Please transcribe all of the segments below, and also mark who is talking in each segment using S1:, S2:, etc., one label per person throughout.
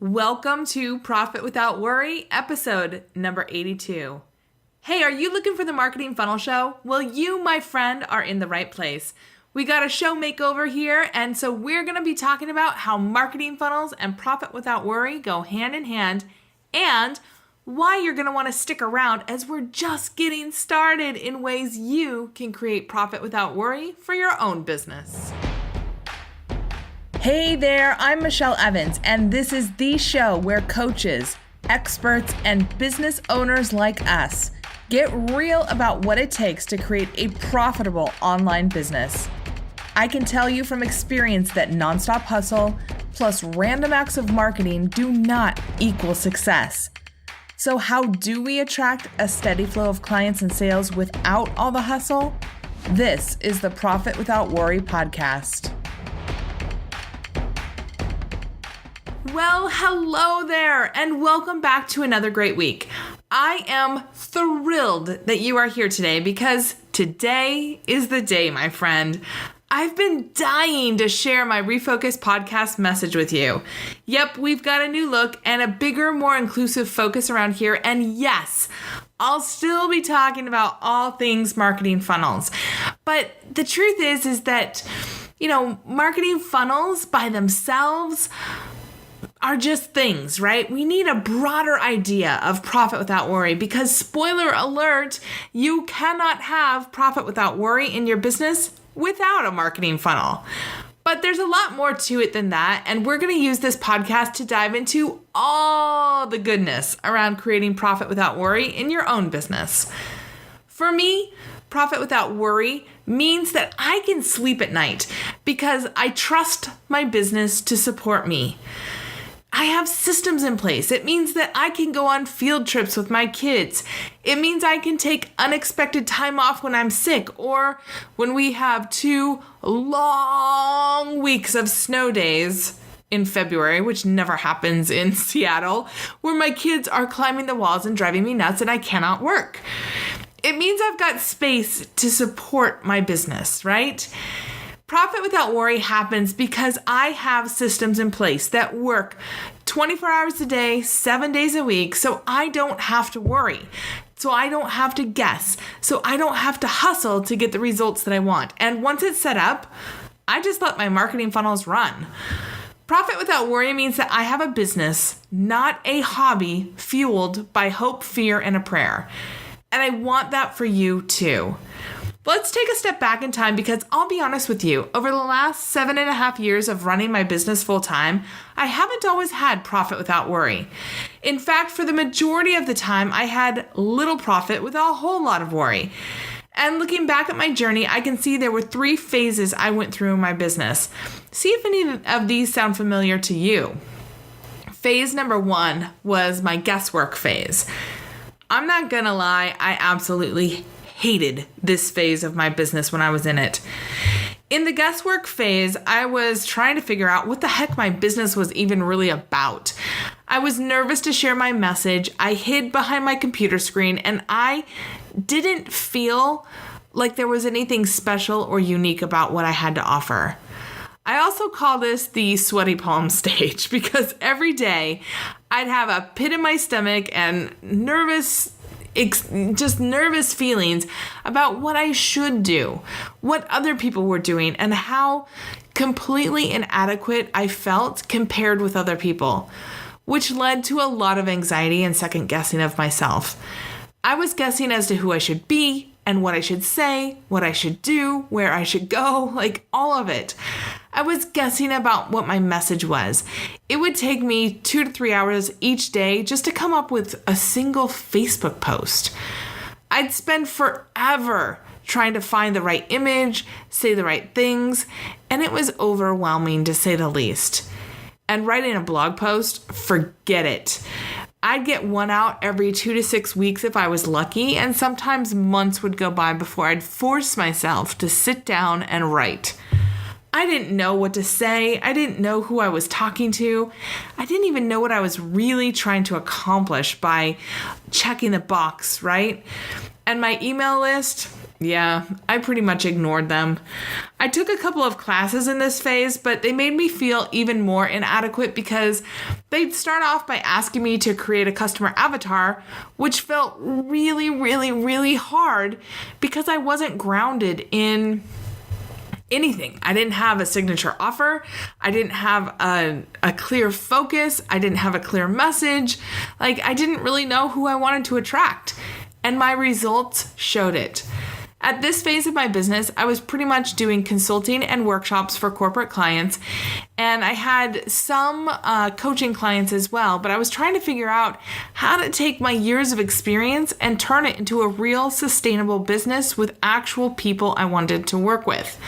S1: Welcome to Profit Without Worry, episode number 82. Hey, are you looking for the Marketing Funnel Show? Well, you, my friend, are in the right place. We got a show makeover here, and so we're going to be talking about how marketing funnels and profit without worry go hand in hand, and why you're going to want to stick around as we're just getting started in ways you can create profit without worry for your own business. Hey there, I'm Michelle Evans, and this is the show where coaches, experts, and business owners like us get real about what it takes to create a profitable online business. I can tell you from experience that nonstop hustle plus random acts of marketing do not equal success. So how do we attract a steady flow of clients and sales without all the hustle? This is the Profit Without Worry podcast. Well, hello there, and welcome back to another great week. I am thrilled that you are here today because today is the day, my friend. I've been dying to share my refocused podcast message with you. Yep, we've got a new look and a bigger, more inclusive focus around here. And yes, I'll still be talking about all things marketing funnels. But the truth is that, marketing funnels by themselves are just things, right? We need a broader idea of profit without worry because, spoiler alert, you cannot have profit without worry in your business without a marketing funnel. But there's a lot more to it than that, and we're going to use this podcast to dive into all the goodness around creating profit without worry in your own business. For me, profit without worry means that I can sleep at night because I trust my business to support me. I have systems in place. It means that I can go on field trips with my kids. It means I can take unexpected time off when I'm sick or when we have 2 long weeks of snow days in February, which never happens in Seattle, where my kids are climbing the walls and driving me nuts and I cannot work. It means I've got space to support my business, right? Profit without worry happens because I have systems in place that work 24 hours a day, 7 days a week, so I don't have to worry. So I don't have to guess. So I don't have to hustle to get the results that I want. And once it's set up, I just let my marketing funnels run. Profit without worry means that I have a business, not a hobby fueled by hope, fear, and a prayer. And I want that for you too. Let's take a step back in time because I'll be honest with you, over the last 7.5 years of running my business full time, I haven't always had profit without worry. In fact, for the majority of the time, I had little profit with a whole lot of worry. And looking back at my journey, I can see there were 3 phases I went through in my business. See if any of these sound familiar to you. Phase number 1 was my guesswork phase. I'm not gonna lie, I absolutely hated this phase of my business when I was in it. In the guesswork phase, I was trying to figure out what the heck my business was even really about. I was nervous to share my message. I hid behind my computer screen, and I didn't feel like there was anything special or unique about what I had to offer. I also call this the sweaty palm stage because every day I'd have a pit in my stomach and nervous feelings about what I should do, what other people were doing, and how completely inadequate I felt compared with other people, which led to a lot of anxiety and second guessing of myself. I was guessing as to who I should be and what I should say, what I should do, where I should go, like all of it. I was guessing about what my message was. It would take me 2 to 3 hours each day just to come up with a single Facebook post. I'd spend forever trying to find the right image, say the right things, and it was overwhelming to say the least. And writing a blog post, forget it. I'd get one out every 2 to 6 weeks if I was lucky, and sometimes months would go by before I'd force myself to sit down and write. I didn't know what to say. I didn't know who I was talking to. I didn't even know what I was really trying to accomplish by checking the box, right? And my email list, Yeah, I pretty much ignored them. I took a couple of classes in this phase, but they made me feel even more inadequate because they'd start off by asking me to create a customer avatar, which felt really, really, really hard because I wasn't grounded in anything. I didn't have a signature offer. I didn't have a clear focus. I didn't have a clear message. I didn't really know who I wanted to attract. And my results showed it. At this phase of my business, I was pretty much doing consulting and workshops for corporate clients, and I had some coaching clients as well, but I was trying to figure out how to take my years of experience and turn it into a real sustainable business with actual people I wanted to work with.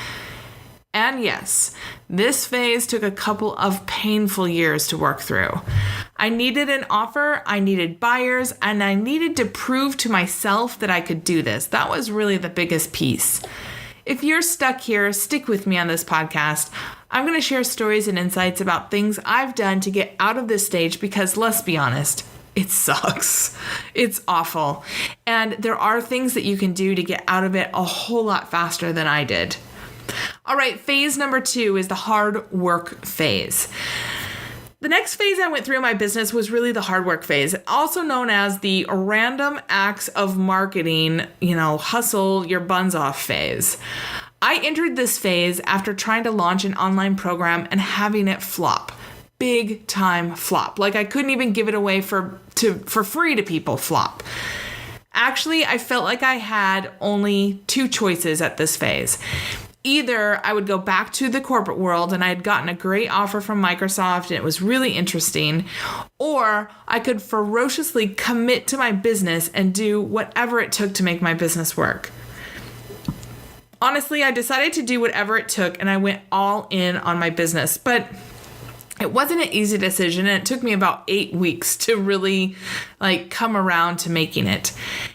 S1: And yes, this phase took a couple of painful years to work through. I needed an offer, I needed buyers, and I needed to prove to myself that I could do this. That was really the biggest piece. If you're stuck here, stick with me on this podcast. I'm going to share stories and insights about things I've done to get out of this stage because, let's be honest, it sucks. It's awful. And there are things that you can do to get out of it a whole lot faster than I did. All right, phase number 2 is the hard work phase. The next phase I went through in my business was really the hard work phase, also known as the random acts of marketing, hustle your buns off phase. I entered this phase after trying to launch an online program and having it flop. Big time flop. I couldn't even give it away for free to people flop. Actually, I felt like I had only 2 choices at this phase. Either I would go back to the corporate world and I had gotten a great offer from Microsoft and it was really interesting, or I could ferociously commit to my business and do whatever it took to make my business work. Honestly, I decided to do whatever it took and I went all in on my business, but it wasn't an easy decision, and it took me about 8 weeks to really come around to making it.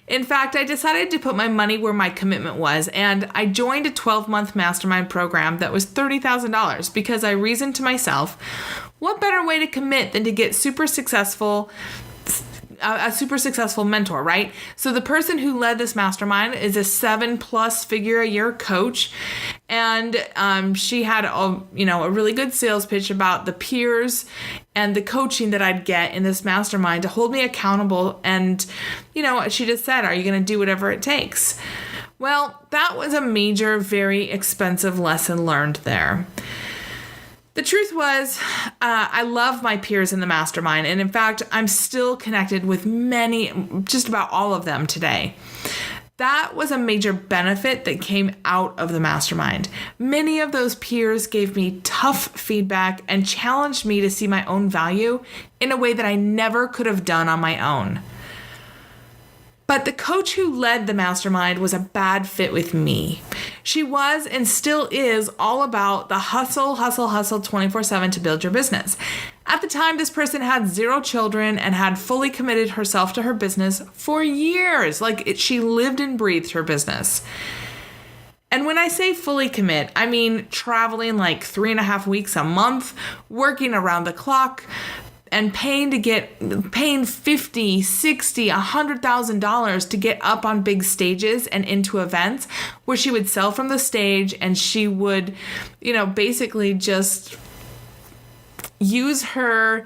S1: In fact, I decided to put my money where my commitment was, and I joined a 12-month mastermind program that was $30,000 because I reasoned to myself, what better way to commit than to get a super successful mentor, right? So the person who led this mastermind is a 7+ figure a year coach. And she had a really good sales pitch about the peers and the coaching that I'd get in this mastermind to hold me accountable. And, she just said, are you going to do whatever it takes? Well, that was a major, very expensive lesson learned there. The truth was, I love my peers in the mastermind. And in fact, I'm still connected with just about all of them today. That was a major benefit that came out of the mastermind. Many of those peers gave me tough feedback and challenged me to see my own value in a way that I never could have done on my own. But the coach who led the mastermind was a bad fit with me. She was and still is all about the hustle 24/7 to build your business. At the time, this person had 0 children and had fully committed herself to her business for years. She lived and breathed her business. And when I say fully commit, I mean traveling 3.5 weeks a month, working around the clock, and paying $50,000, $60,000, $100,000 to get up on big stages and into events where she would sell from the stage, and she would, basically just use her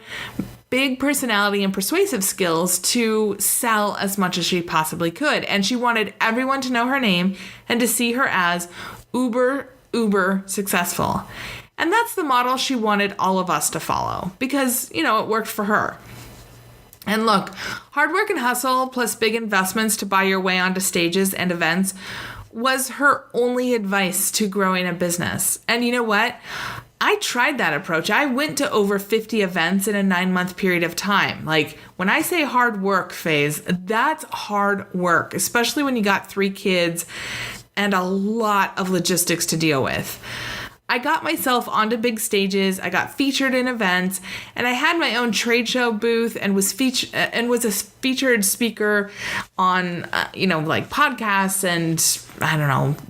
S1: big personality and persuasive skills to sell as much as she possibly could. And she wanted everyone to know her name and to see her as uber successful. And that's the model she wanted all of us to follow because, it worked for her. And look, hard work and hustle plus big investments to buy your way onto stages and events was her only advice to growing a business. And you know what? I tried that approach. I went to over 50 events in a 9-month period of time. When I say hard work phase, that's hard work, especially when you got 3 kids and a lot of logistics to deal with. I got myself onto big stages, I got featured in events, and I had my own trade show booth and was a featured speaker on, podcasts and,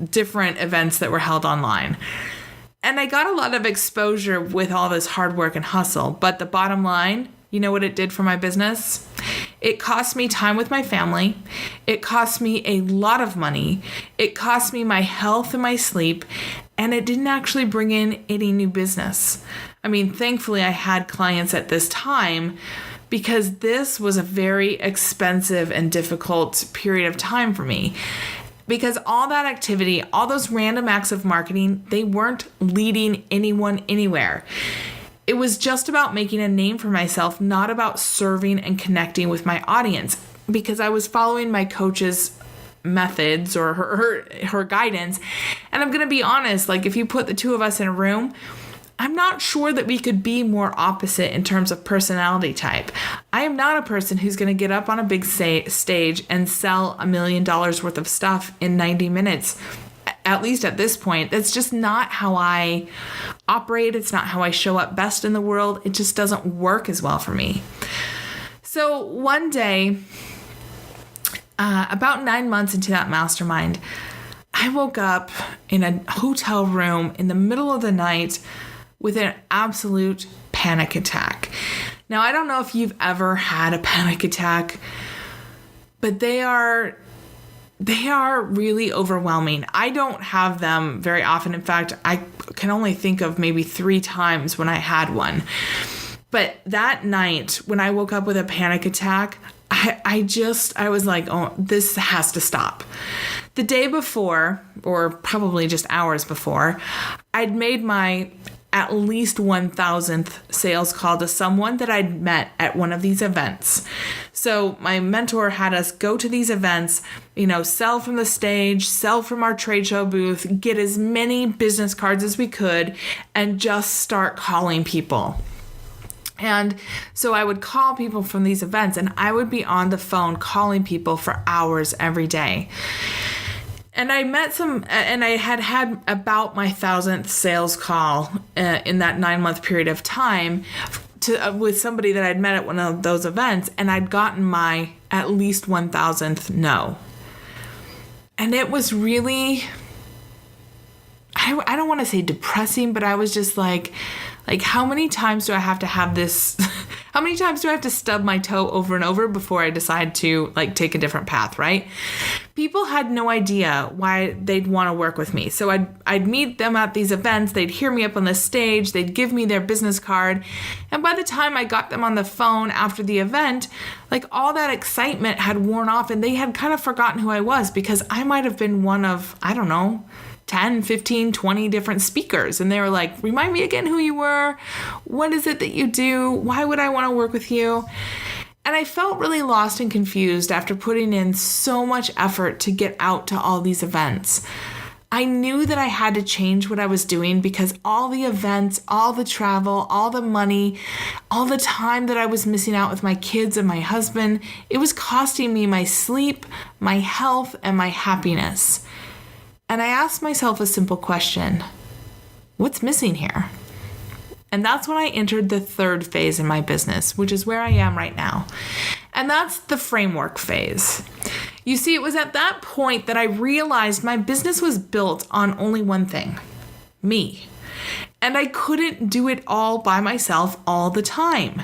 S1: different events that were held online. And I got a lot of exposure with all this hard work and hustle, but the bottom line, you know what it did for my business? It cost me time with my family. It cost me a lot of money. It cost me my health and my sleep. And it didn't actually bring in any new business. I mean, thankfully, I had clients at this time because this was a very expensive and difficult period of time for me. Because all that activity, all those random acts of marketing, they weren't leading anyone anywhere. It was just about making a name for myself, not about serving and connecting with my audience, because I was following my coach's methods or her guidance. And I'm going to be honest, like if you put the two of us in a room, I'm not sure that we could be more opposite in terms of personality type. I am not a person who's going to get up on a big stage and sell $1 million worth of stuff in 90 minutes. At least at this point, that's just not how I operate. It's not how I show up best in the world. It just doesn't work as well for me. So one day, about 9 months into that mastermind, I woke up in a hotel room in the middle of the night with an absolute panic attack. Now, I don't know if you've ever had a panic attack, but they are really overwhelming. I don't have them very often. In fact, I can only think of maybe 3 times when I had one. But that night, when I woke up with a panic attack, I was like, oh, this has to stop. The day before, or probably just hours before, I'd made my at least 1,000th sales call to someone that I'd met at one of these events. So my mentor had us go to these events, sell from the stage, sell from our trade show booth, get as many business cards as we could, and just start calling people. And so I would call people from these events, and I would be on the phone calling people for hours every day. And I had about my 1,000th sales call in that 9-month period of time with somebody that I'd met at one of those events, and I'd gotten my at least 1,000th no. And it was really, I don't want to say depressing, but I was just like, how many times do I have to have this? How many times do I have to stub my toe over and over before I decide to take a different path, right? People had no idea why they'd want to work with me. So I'd meet them at these events. They'd hear me up on the stage. They'd give me their business card. And by the time I got them on the phone after the event, all that excitement had worn off, and they had kind of forgotten who I was, because I might have been one of, 10, 15, 20 different speakers. And they were like, remind me again who you were. What is it that you do? Why would I want to work with you? And I felt really lost and confused after putting in so much effort to get out to all these events. I knew that I had to change what I was doing, because all the events, all the travel, all the money, all the time that I was missing out with my kids and my husband, it was costing me my sleep, my health, and my happiness. And I asked myself a simple question: what's missing here? And that's when I entered the 3rd phase in my business, which is where I am right now. And that's the framework phase. You see, it was at that point that I realized my business was built on only one thing: me. And I couldn't do it all by myself all the time.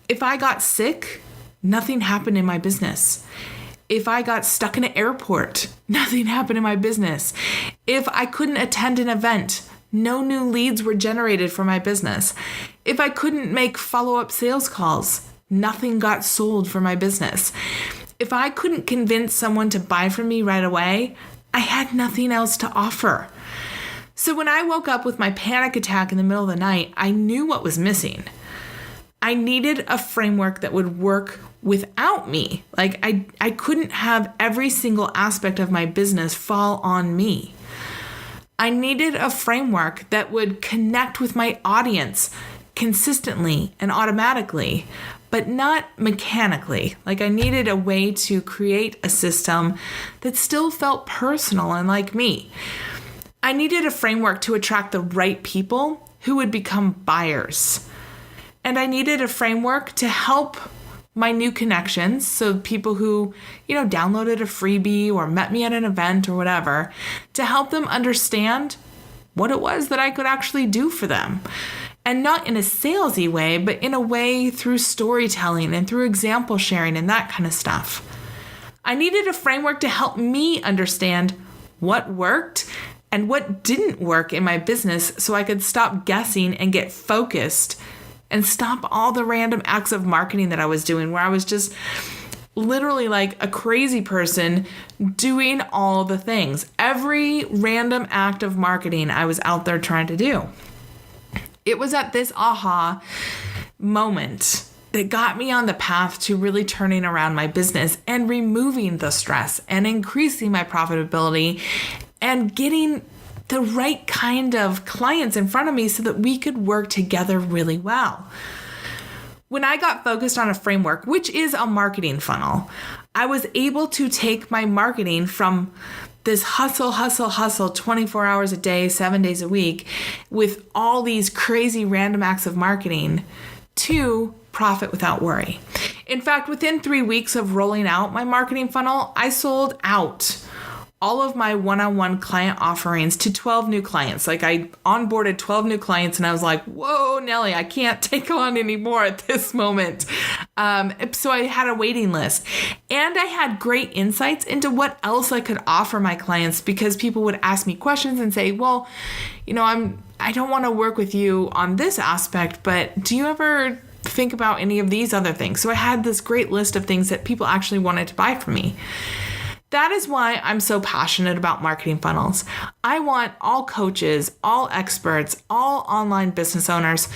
S1: If I got sick, nothing happened in my business. If I got stuck in an airport, nothing happened in my business. If I couldn't attend an event, no new leads were generated for my business. If I couldn't make follow-up sales calls, nothing got sold for my business. If I couldn't convince someone to buy from me right away, I had nothing else to offer. So when I woke up with my panic attack in the middle of the night, I knew what was missing. I needed a framework that would work without me. I couldn't have every single aspect of my business fall on me. I needed a framework that would connect with my audience consistently and automatically, but not mechanically. I needed a way to create a system that still felt personal and like me. I needed a framework to attract the right people who would become buyers. And I needed a framework to help my new connections, so people who, downloaded a freebie or met me at an event or whatever, to help them understand what it was that I could actually do for them. And not in a salesy way, but in a way through storytelling and through example sharing and that kind of stuff. I needed a framework to help me understand what worked and what didn't work in my business so I could stop guessing and get focused and stop all the random acts of marketing that I was doing, where I was just literally like a crazy person doing all the things. Every random act of marketing I was out there trying to do. It was at this aha moment that got me on the path to really turning around my business and removing the stress and increasing my profitability and getting the right kind of clients in front of me so that we could work together really well. When I got focused on a framework, which is a marketing funnel, I was able to take my marketing from this hustle, 24 hours a day, 7 days a week, with all these crazy random acts of marketing, to profit without worry. In fact, within 3 weeks of rolling out my marketing funnel, I sold out all of my one-on-one client offerings to 12 new clients. Like, I onboarded 12 new clients and I was like, whoa, Nellie, I can't take on any more at this moment. So I had a waiting list, and I had great insights into what else I could offer my clients, because people would ask me questions and say, well, I don't want to work with you on this aspect, but do you ever think about any of these other things? So I had this great list of things that people actually wanted to buy from me. That is why I'm so passionate about marketing funnels. I want all coaches, all experts, all online business owners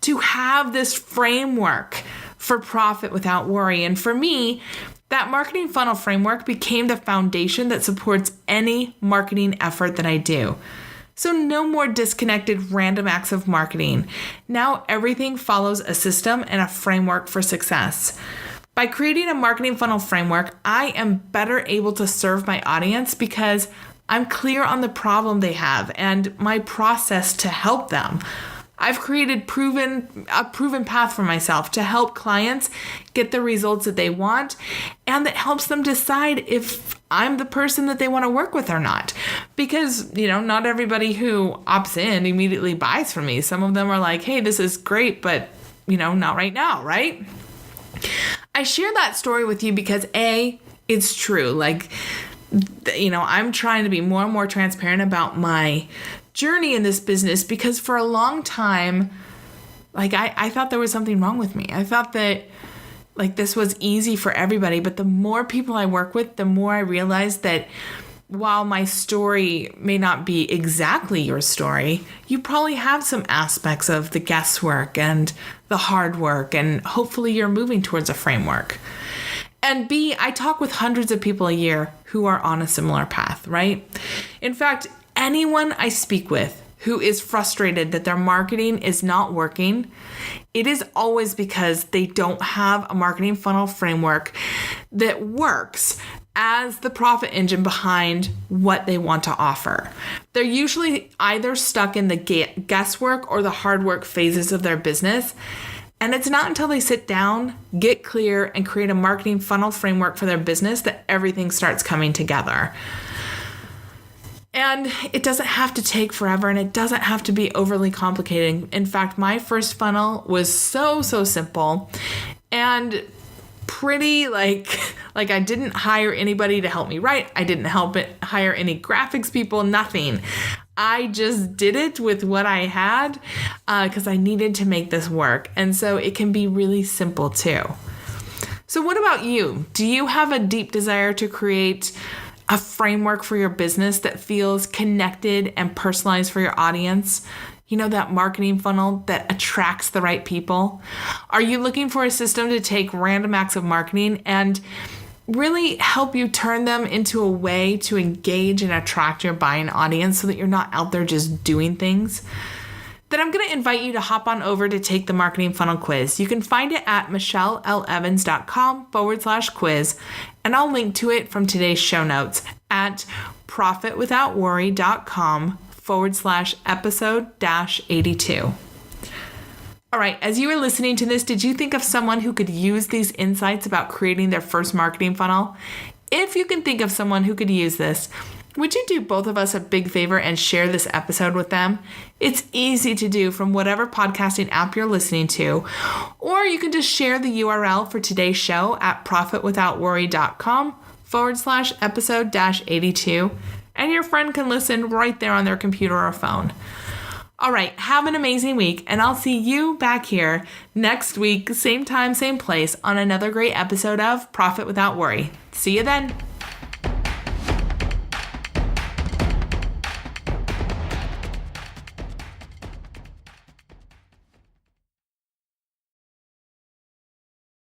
S1: to have this framework for profit without worry. And for me, that marketing funnel framework became the foundation that supports any marketing effort that I do. So no more disconnected random acts of marketing. Now everything follows a system and a framework for success. By creating a marketing funnel framework, I am better able to serve my audience because I'm clear on the problem they have and my process to help them. I've created a proven path for myself to help clients get the results that they want, and that helps them decide if I'm the person that they want to work with or not. Because, not everybody who opts in immediately buys from me. Some of them are like, hey, this is great, but, not right now, right? I share that story with you because A, it's true. Like, I'm trying to be more and more transparent about my journey in this business, because for a long time, I thought there was something wrong with me. I thought that this was easy for everybody. But the more people I work with, the more I realize that while my story may not be exactly your story, you probably have some aspects of the guesswork and the hard work, and hopefully you're moving towards a framework. And B, I talk with hundreds of people a year who are on a similar path, right? In fact, anyone I speak with who is frustrated that their marketing is not working, it is always because they don't have a marketing funnel framework that works as the profit engine behind what they want to offer. They're usually either stuck in the guesswork or the hard work phases of their business. And it's not until they sit down, get clear, and create a marketing funnel framework for their business that everything starts coming together. And it doesn't have to take forever, and it doesn't have to be overly complicated. In fact, my first funnel was so simple and pretty like I didn't hire anybody to help me write. I didn't hire any graphics people, nothing. I just did it with what I had because I needed to make this work. And so it can be really simple too. So what about you? Do you have a deep desire to create a framework for your business that feels connected and personalized for your audience? That marketing funnel that attracts the right people? Are you looking for a system to take random acts of marketing and really help you turn them into a way to engage and attract your buying audience so that you're not out there just doing things? Then I'm going to invite you to hop on over to take the marketing funnel quiz. You can find it at michellelevans.com/quiz, and I'll link to it from today's show notes at profitwithoutworry.com/episode-82. All right, as you were listening to this, did you think of someone who could use these insights about creating their first marketing funnel? If you can think of someone who could use this, would you do both of us a big favor and share this episode with them? It's easy to do from whatever podcasting app you're listening to, or you can just share the URL for today's show at profitwithoutworry.com/episode-82, and your friend can listen right there on their computer or phone. All right, have an amazing week, and I'll see you back here next week, same time, same place, on another great episode of Profit Without Worry. See you then.